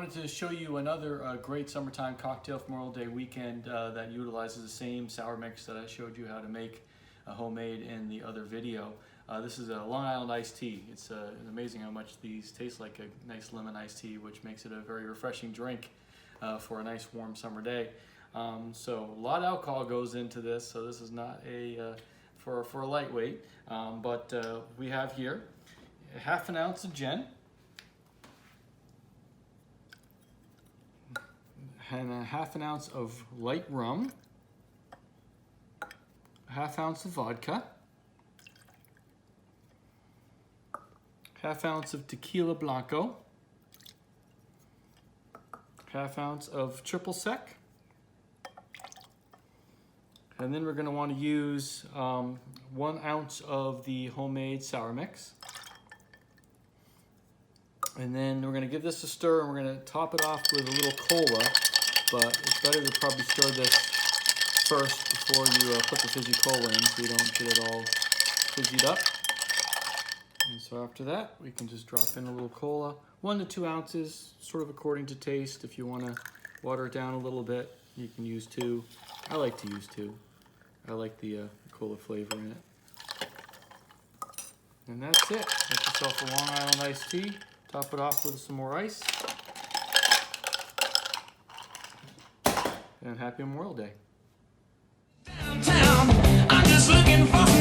wanted to show you another great summertime cocktail for Memorial Day weekend that utilizes the same sour mix that I showed you how to make homemade in the other video. This is a Long Island iced tea. It's amazing how much these taste like a nice lemon iced tea, which makes it a very refreshing drink for a nice warm summer day. So a lot of alcohol goes into this, so this is not a for a lightweight, but we have here half an ounce of gin and a half an ounce of light rum, a half ounce of vodka, half ounce of Tequila Blanco, half ounce of triple sec, and then we're going to want to use 1 ounce of the homemade sour mix. And then we're going to give this a stir, and we're going to top it off with a little cola, but it's better to probably stir this first before you put the fizzy cola in so you don't get it all fizzied up. And so after that, we can just drop in a little cola, 1 to 2 ounces, sort of according to taste. If you want to water it down a little bit, you can use 2. I like to use 2. I like the cola flavor in it. And that's it. Make yourself a Long Island iced tea. Top it off with some more ice. And happy Memorial Day. Downtown, I'm just looking for